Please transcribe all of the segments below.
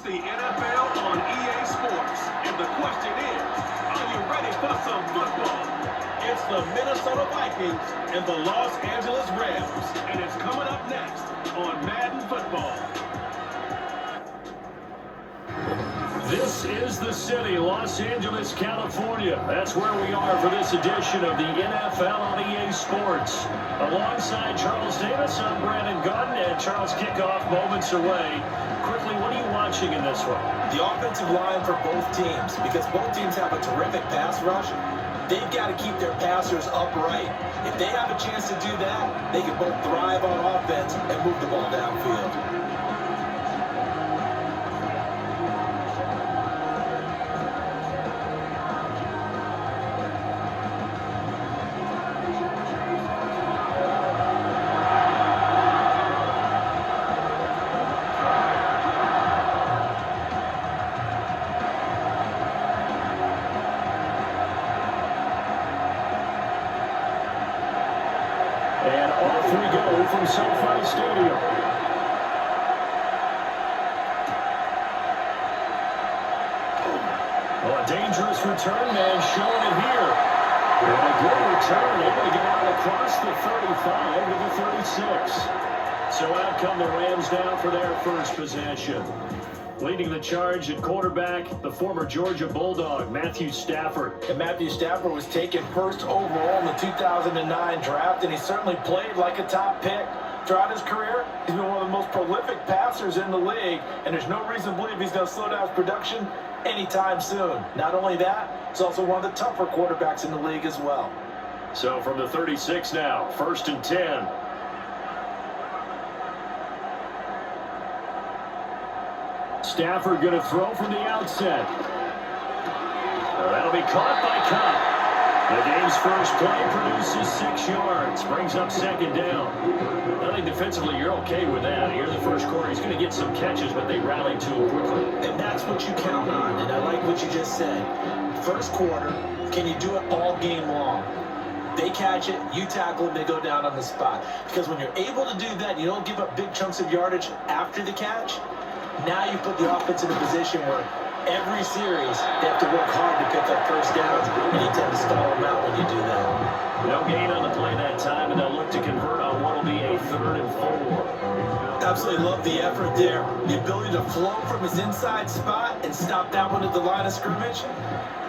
the NFL on EA Sports. And the question is, are you ready for some football? It's the Minnesota Vikings and the Los Angeles Rams. And it's coming up next on Madden Football. This is the city, Los Angeles, California. That's where we are for this edition of the NFL on EA Sports. Alongside Charles Davis, I'm Brandon Gordon, and Charles, kickoff moments away. Quickly, what are you watching in this one? The offensive line for both teams, because both teams have a terrific pass rush. They've got to keep their passers upright. If they have a chance to do that, they can both thrive on offense and move the ball downfield. And off we go from SoFi Stadium. Well, a dangerous return man showing it here. And a good return, able to get out across the 35 to the 36. So out come the Rams down for their first possession. Leading the charge at quarterback, the former Georgia Bulldog, Matthew Stafford. And Matthew Stafford was taken first overall in the 2009 draft, and he certainly played like a top pick. Throughout his career, he's been one of the most prolific passers in the league, and there's no reason to believe he's going to slow down his production anytime soon. Not only that, he's also one of the tougher quarterbacks in the league as well. So from the 36 now, 1st and 10. Stafford going to throw from the outset. That'll be caught by Cobb. The game's first play produces 6 yards. Brings up 2nd down. I think defensively you're okay with that. Here in the first quarter, he's going to get some catches, but they rallied to him quickly. And that's what you count on, and I like what you just said. First quarter, can you do it all game long? They catch it, you tackle them, they go down on the spot. Because when you're able to do that, you don't give up big chunks of yardage after the catch. Now you put the offense in a position where every series they have to work hard to pick up first downs, and you tend to stall them out when you do that. No gain on the play that time, and they'll look to convert on what will be a 3rd and 4. Absolutely love the effort there. The ability to flow from his inside spot and stop that one at the line of scrimmage.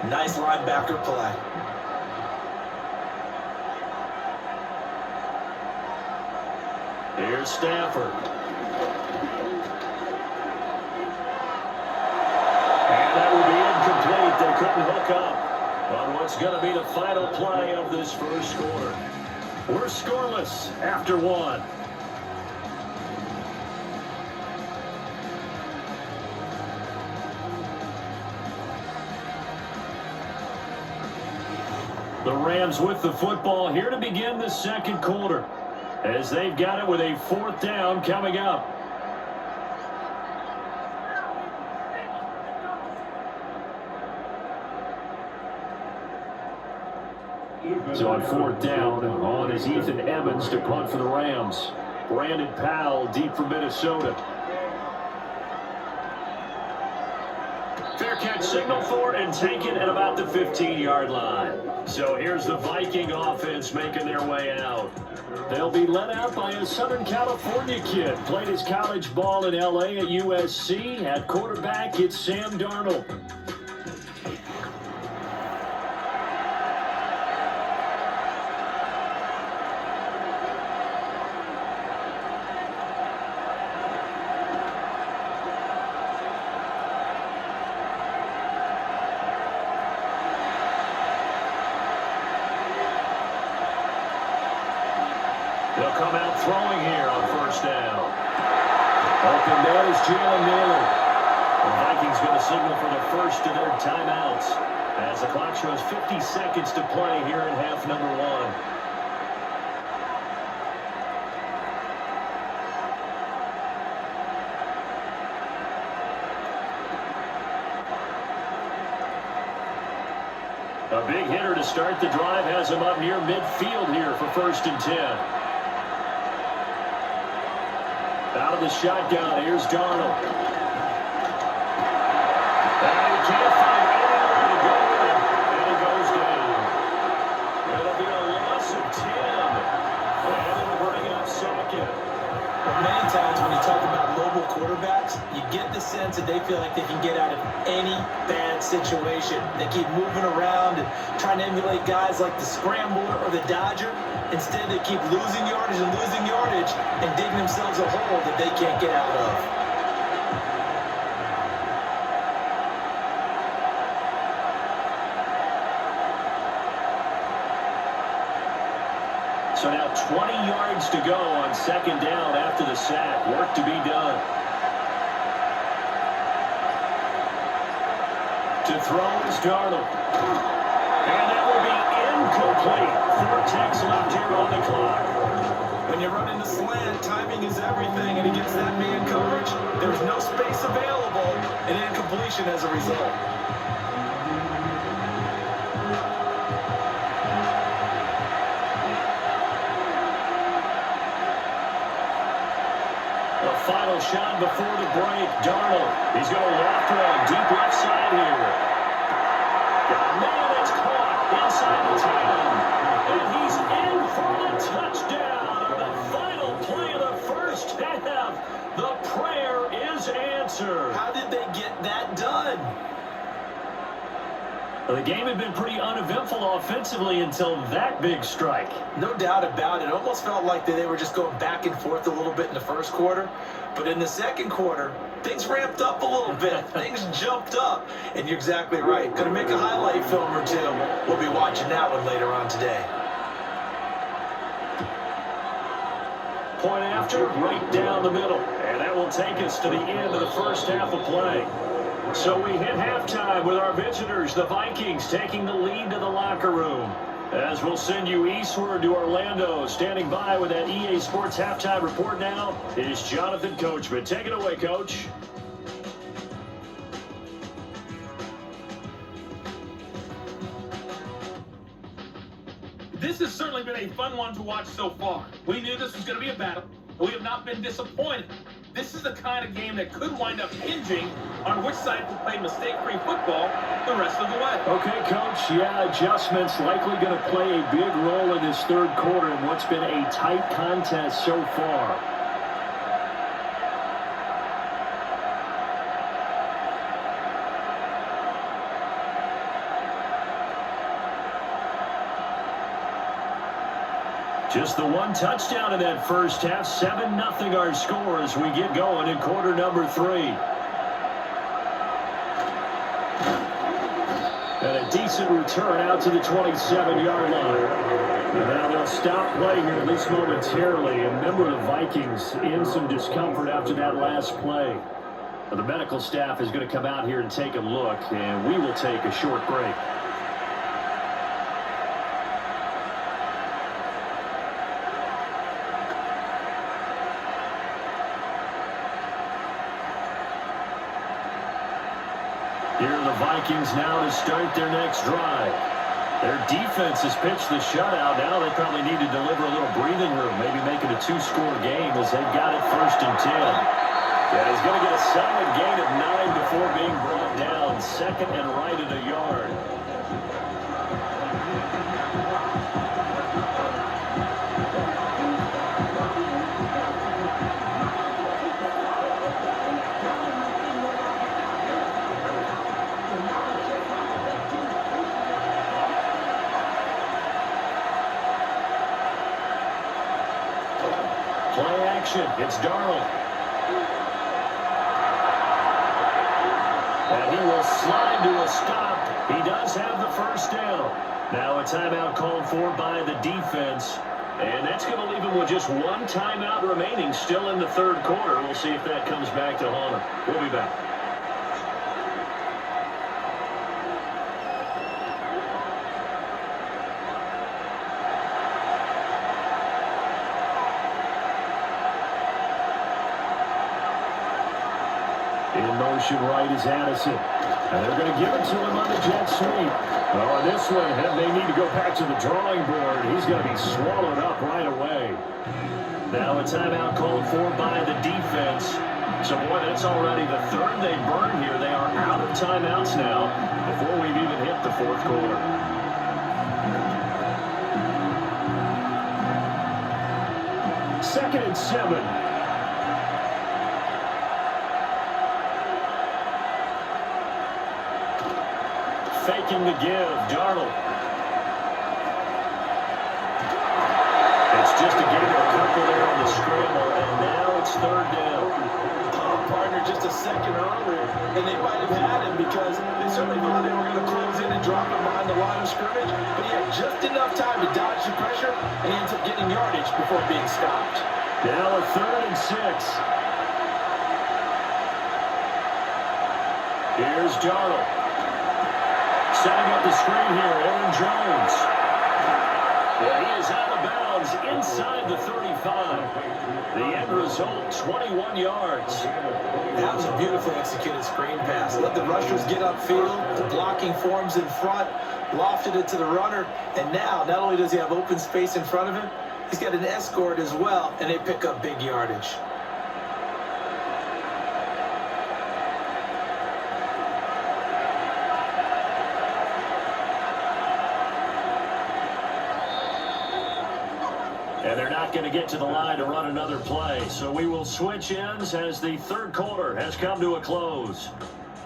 Nice linebacker play. Here's Stafford. They couldn't hook up on what's going to be the final play of this first quarter. We're scoreless after 1. The Rams with the football here to begin the second quarter, as they've got it with a 4th down coming up. So on 4th down, on is Ethan Evans to punt for the Rams. Brandon Powell deep from Minnesota. Fair catch signal for and taken at about the 15-yard line. So here's the Viking offense making their way out. They'll be led out by a Southern California kid. Played his college ball in L.A. at USC. At quarterback, it's Sam Darnold. They'll come out throwing here on 1st down. Open there is Jalen Naylor. The Vikings going to signal for the first of their timeouts as the clock shows 50 seconds to play here in half number 1. A big hitter to start the drive has him up near midfield here for 1st and 10. Out of the shotgun, here's Darnold. sense that they feel like they can get out of any bad situation. They keep moving around and trying to emulate guys like the Scrambler or the Dodger. Instead, they keep losing yardage and digging themselves a hole that they can't get out of. So now 20 yards to go on second down after the sack. Work to be done. To throw is Darnold. And that will be incomplete. 4 ticks left here on the clock. When you run into slant, timing is everything, and against that man coverage, there's no space available, and incompletion as a result. The final shot before the break. Darnold. He's going to loft one deep left side here. Man, it's caught inside the 10. And he's in for the touchdown. The final play of the first half. The prayer is answered. How did they get that done? Well, the game had been pretty uneventful offensively until that big strike. No doubt about it. It almost felt like they were just going back and forth a little bit in the first quarter. But in the second quarter, things ramped up a little bit. Things jumped up. And you're exactly right. Going to make a highlight film or two. We'll be watching that one later on today. Point after, right down the middle. And that will take us to the end of the first half of play. So we hit halftime with our visitors, the Vikings, taking the lead to the locker room. As we'll send you eastward to Orlando, standing by with that EA Sports halftime report now is Jonathan Coachman. Take it away, Coach. This has certainly been a fun one to watch so far. We knew this was going to be a battle. We have not been disappointed. This is the kind of game that could wind up hinging on which side will play mistake-free football the rest of the way. Okay, Coach. Yeah, adjustments likely going to play a big role in this third quarter in what's been a tight contest so far. Just the one touchdown in that first half. 7-0 our score as we get going in quarter number 3. And a decent return out to the 27-yard line. And now they'll stop play here, at least momentarily. A member of the Vikings in some discomfort after that last play. Well, the medical staff is going to come out here and take a look, and we will take a short break. Here are the Vikings now to start their next drive. Their defense has pitched the shutout. Now they probably need to deliver a little breathing room, maybe make it a 2-score game as they've got it 1st and 10. Yeah, he's going to get a solid gain of 9 before being brought down. 2nd and right at a yard. Play action. It's Darnold. And he will slide to a stop. He does have the first down. Now a timeout called for by the defense. And that's going to leave him with just one timeout remaining still in the third quarter. We'll see if that comes back to haunt him. We'll be back. In motion right is Addison. And they're going to give it to him on the jet sweep. Well, on this one, they need to go back to the drawing board. He's going to be swallowed up right away. Now a timeout called for by the defense. So, boy, that's already the third they burn here. They are out of timeouts now before we've even hit the fourth quarter. Second and 7. faking the give. Darnold. It's just a gain of a couple there on the scramble, and now it's third down. Partner just a second earlier, and they might have had him because they certainly thought they were going to close in and drop him behind the line of scrimmage, but he had just enough time to dodge the pressure, and he ends up getting yardage before being stopped. Now a 3rd and 6. Here's Darnold. Setting up the screen here, Aaron Jones. Yeah, he is out of bounds inside the 35. The end result, 21 yards. That was a beautifully executed screen pass. Let the rushers get upfield. The blocking forms in front. Lofted it to the runner. And now, not only does he have open space in front of him, he's got an escort as well, and they pick up big yardage. And they're not going to get to the line to run another play. So we will switch ends as the third quarter has come to a close.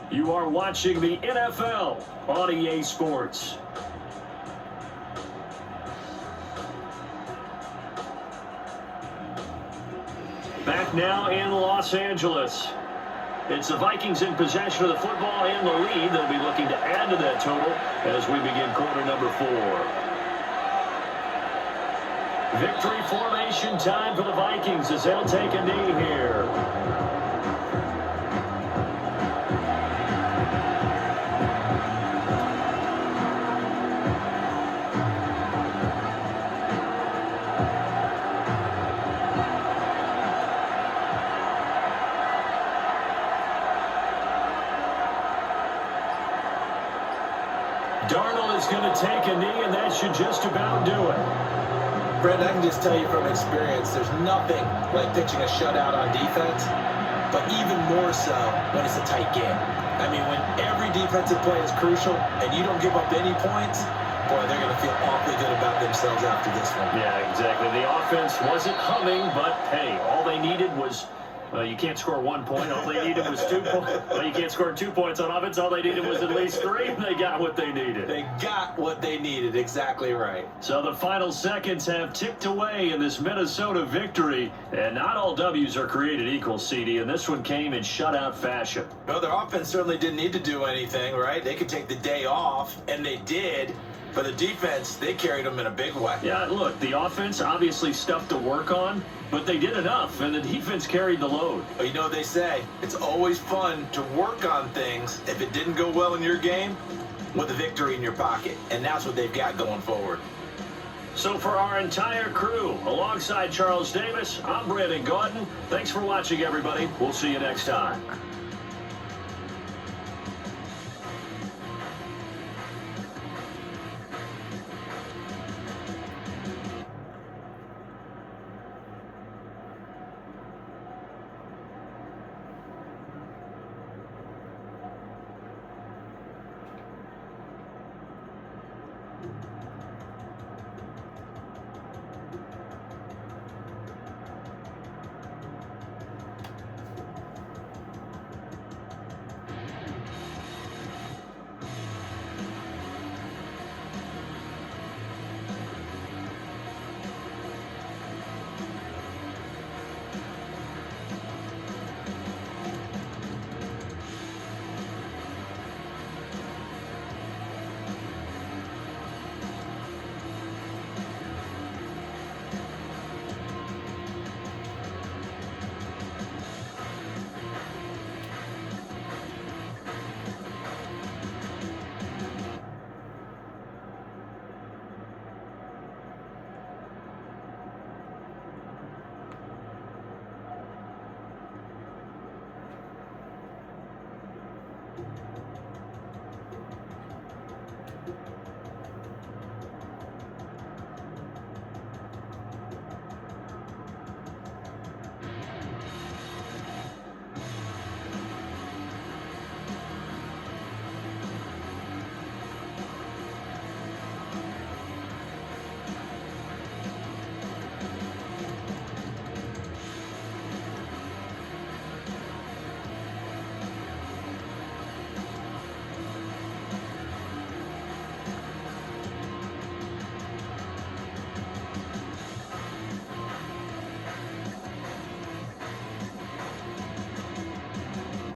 You are watching the NFL on EA Sports. Back now in Los Angeles. It's the Vikings in possession of the football and the lead. They'll be looking to add to that total as we begin quarter number 4. Victory formation time for the Vikings as they'll take a knee here. Darnold is going to take a knee, and that should just about do it. Brent, I can just tell you from experience, there's nothing like pitching a shutout on defense, but even more so when it's a tight game. I mean, when every defensive play is crucial and you don't give up any points, boy, they're going to feel awfully good about themselves after this one. Yeah, exactly. The offense wasn't humming, but, hey, all they needed was, well, you can't score 1 point. All they needed was 2 points. Well, you can't score 2 points on offense. All they needed was at least 3, and they got what they needed. They got what they needed. Exactly right. So the final seconds have ticked away in this Minnesota victory, and not all W's are created equal, CD, and this one came in shutout fashion. No, their offense certainly didn't need to do anything, right? They could take the day off, and they did. For the defense, they carried them in a big way. Yeah, look, the offense obviously stuff to work on, but they did enough, and the defense carried the load. Well, you know what they say, it's always fun to work on things if it didn't go well in your game with a victory in your pocket, and that's what they've got going forward. So for our entire crew, alongside Charles Davis, I'm Brandon Gordon. Thanks for watching, everybody. We'll see you next time.